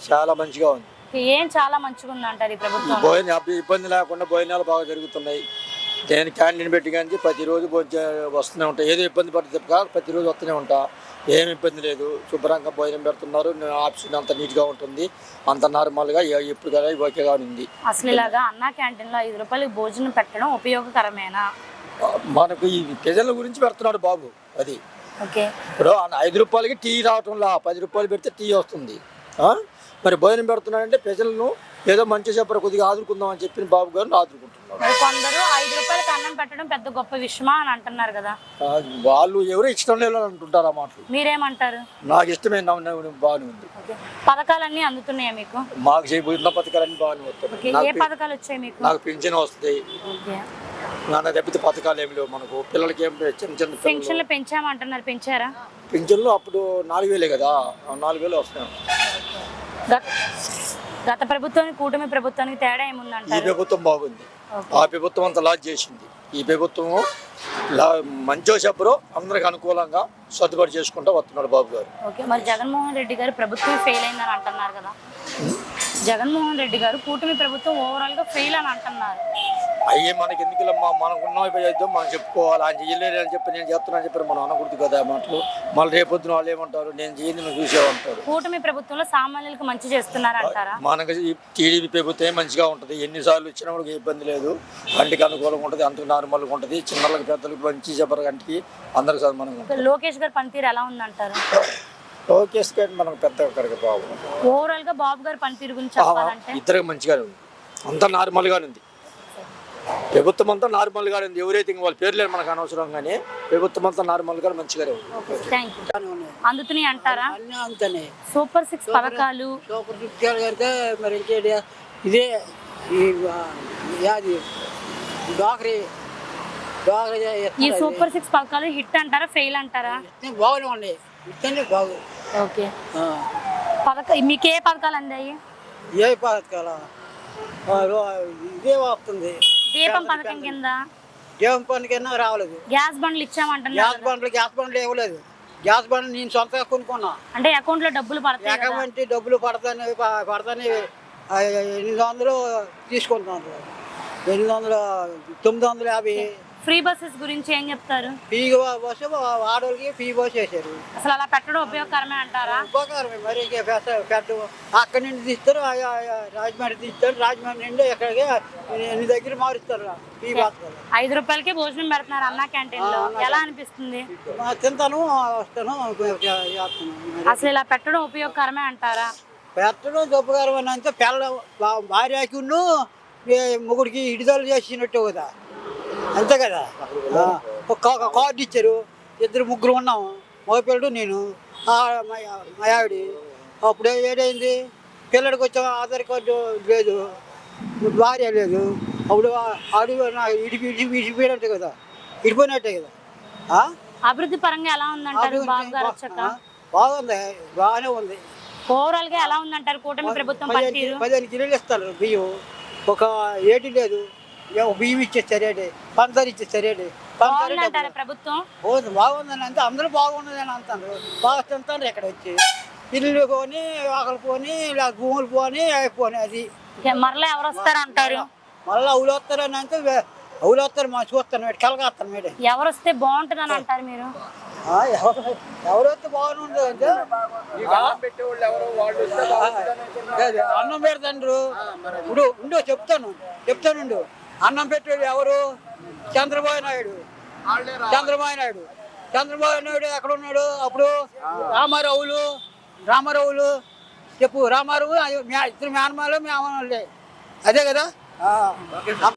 చాలా మంచిగా ఉంది. ఏం చాలా మంచిగా ఉంది అంటారు ఈ ప్రభుత్వం? ఇబ్బంది లేకుండా భోజనాలు బాగా జరుగుతున్నాయి. నేను క్యాంటీన్ పెట్టి కానీ ప్రతిరోజు వస్తూనే ఉంటాయి. ఏదో ఇబ్బంది పడితే కాదు, ప్రతిరోజు వస్తూనే ఉంటా. ఏమి ఇబ్బంది లేదు. శుభ్రంగా భోజనం పెడుతున్నారు. ఆఫీస్ అంత నీట్గా ఉంటుంది. అంత నార్మల్గా ఎప్పుడు కదా ఓకేగా ఉంది. అసలు ఇలాగా అన్నా క్యాంటీన్లో 5 రూపాయలకి భోజనం పెట్టడం ఉపయోగకరమేనా? మనకు ఈ ప్రజల గురించి పెడుతున్నాడు బాబు. అది ఓకే. ఇప్పుడు 5 రూపాయలకి టీ రావటంలా, 10 రూపాయలు పెడితే టీ వస్తుంది. మరి భోజనం పెడుతున్నాడంటే ప్రజలను ఏదో మంచి చెప్పరు కొద్దిగా ఆదుకుందాం అని చెప్పిన బాబు గారిని ఆదుకుంటున్నారు. కొందరు 5 రూపాయలకి అన్నం పెట్టడం పెద్ద గొప్ప విషయమా అని అంటున్నారు కదా. వాళ్ళు ఎవరు ఇష్టం లేదు అంటుంటారు ఆ మాటలు. మీరేమంటారు? నాకు ఇష్టమే, బాగానే ఉంది. పథకాలన్నీ అందుతున్నాయా మీకు? మాకు చేయబోతున్న పథకాలన్నీ బాగానే వస్తాయి. ఏ పథకాలు వచ్చాయి మీకు? నాకు పింఛన్ వస్తాయి. నాన్న తప్పితే పథకాలు ఏమి లేవు మనకు. పిల్లలకి ఏం చిన్న చిన్న పెన్షన్లు పెంచామంటున్నారు, పెంచారా? పింఛన్లు అప్పుడు 4,000 కదా, 4,000 వస్తున్నాయి. గత ప్రభుత్వానికి కూటమి ప్రభుత్వానికి తేడా ఏముందంటారు? ఈ ప్రభుత్వం బాగుంది. ఆ ప్రభుత్వం అంతా లాజ్ చేసింది. ఈ ప్రభుత్వం మంచో చెప్పరు అందరికి అనుకూలంగా సర్దుబాటు చేసుకుంటూ వస్తున్నాడు బాబు గారు. ఓకే. మరి జగన్మోహన్ రెడ్డి గారు ప్రభుత్వం ఫెయిల్ అయిందని అంటున్నారు కదా. జగన్మోహన్ రెడ్డి గారు కూటమి ప్రభుత్వం ఓవరాల్ గా ఫెయిల్ అని అంటున్నారు. అయ్యే మనకి ఎందుకులమ్మా, మనకున్న చేద్దాం, మనం చెప్పుకోవాలి. ఆయన చేయలేరు అని చెప్పి నేను చెప్తున్నా అని చెప్పి మనం అనకూడదు కదా మాటలు. మళ్ళీ రేపొద్దున వాళ్ళు ఏమంటారు, నేను చేయని నువ్వు చూసేవంటారు. కూటమి ప్రభుత్వంలో సామాన్యులకు మంచి చేస్తున్నారు అంటారా? మనకి టీడీపీ ప్రభుత్వం మంచిగా ఉంటుంది. ఎన్నిసార్లు వచ్చినా కూడా ఇబ్బంది లేదు. కంటికి అనుకూలంగా ఉంటుంది, అంతకు నార్మల్గా ఉంటుంది. చిన్నలకు పెద్దలకు మంచి చెప్పరు, కంటికి అందరికి సన్మానంగా. లోకేష్ గారి పనితీరు ఎలా ఉందంటారు? లోకేష్ గారు మనకు పెద్ద ఒక్కరికి బాబు. ఓవరాల్ గా బాబు గారి పనితీరు గురించి చెప్పాలంటే ఇద్దరికి మంచిగానే ఉంది. అంతా నార్మల్గానే ఉంది. ప్రభుత్వం అంతా నార్మల్గా ఉంది. ఎవరైతే వాళ్ళ పేర్లే మనకు అనవసరం, కానీ ప్రభుత్వం అంతా నార్మల్గా మంచిగానే ఉంది. అందుతున్నాయి అంటారా? సూపర్ 6 పథకాలు. సూపర్ 6 కడితే మరి ఇంకేంటి ఇదే ఈ సూపర్ 6 పథకాలు హిట్ అంటారా, ఫెయిల్ అంటారా? బాగానే ఉన్నాయి. బాగు. ఓకే. మీకు ఏ పథకాలు అందాయి? ఏ పథకాల ఇదే వస్తుంది. దీపం పథకం కింద దీపం పథకం కింద రావలేదు. గ్యాస్ బండ్లు ఇచ్చామంటున్నారు. గ్యాస్ బండ్లు ఇవ్వలేదు. గ్యాస్ బండ్లు నేను సొంతగా కొనుక్కున్నా. అంటే అకౌంట్ లో డబ్బులు పడతాయి. డబ్బులు పడతానే 800 తీసుకుంటున్నారు. 800 950. ఫ్రీ బస్సెస్ గురించి ఏం చెప్తారు? ఫ్రీ బస్సు ఆడవాళ్ళకి ఫ్రీ బస్ చేశారు. అసలు అలా పెట్టడం ఉపయోగకరమే అంటారా? ఉపయోగకరమే. మరి పెట్ట అక్కడి నుండి తీస్తారు, రాజమండ్రి తీస్తారు. రాజమండ్రి నుండి ఎక్కడికి ఎన్ని దగ్గర మారుస్తారు. ఫ్రీ బస్ 5 రూపాయలకే భోజనం పెడుతున్నారు అన్నా క్యాంటీన్ లో. ఎలా అనిపిస్తుంది? తింటాను, వస్తాను, అసలు ఇలా పెట్టడం ఉపయోగకరమే అంటారా? పెట్టడం ఉపయోగకరం అంటే భార్యకి మొగుడికి ఇడిదలు చేసినట్టు కదా, అంతే కదా. ఒక కార్డు ఇచ్చారు, 2-3 ఉన్నాము. మగపిల్లడు నేను, మా ఆవిడ. అప్పుడు ఏడైంది, పిల్లడికి వచ్చా ఆధార్ కార్డు లేదు, భార్య లేదు. అప్పుడు అడుగు ఇడిపోయినట్టే కదా, ఇడిపోయినట్టే కదా. అభివృద్ధి పరంగా ఎలా ఉందంటారు బాబు గారు వచ్చాక? బాగుంది, బాగానే ఉంది. ఓవరాల్ గా ఎలా ఉందంటారు కూటమి ప్రభుత్వం పనితీరు? 15 కిలోలు ఇస్తారు బియ్యం. ఒక ఏటి లేదు, బియ్యం ఇచ్చేస్తారేంటి, పంచదార ఇచ్చేస్తారేంటి. ప్రభుత్వం బాగుందని అంటే అందరూ బాగున్నదని అంటారు. బాగా తింటారు ఇక్కడ వచ్చి. ఇల్లు పోని, ఆకలి పోని, ఇలా భూములు పోని, అయిపోని. అది మరలా ఎవరు వస్తారంటారు? మళ్ళీ అవులు వస్తారని అంటే అవులు వస్తారు. మా చూస్తాను కలగాస్తాను మేడం. ఎవరు వస్తే బాగుంటుందని అంటారు మీరు? ఎవరైతే బాగుంటుంది అంటే అన్నం పెడతాండ్రు. ఇప్పుడు చెప్తాను. అన్నం పెట్టేది ఎవరు? చంద్రబాబు నాయుడు ఎక్కడ ఉన్నాడు? అప్పుడు రామారావులు చెప్పు. రామారావు 2 మేనమాలు మేమలే, అదే కదా.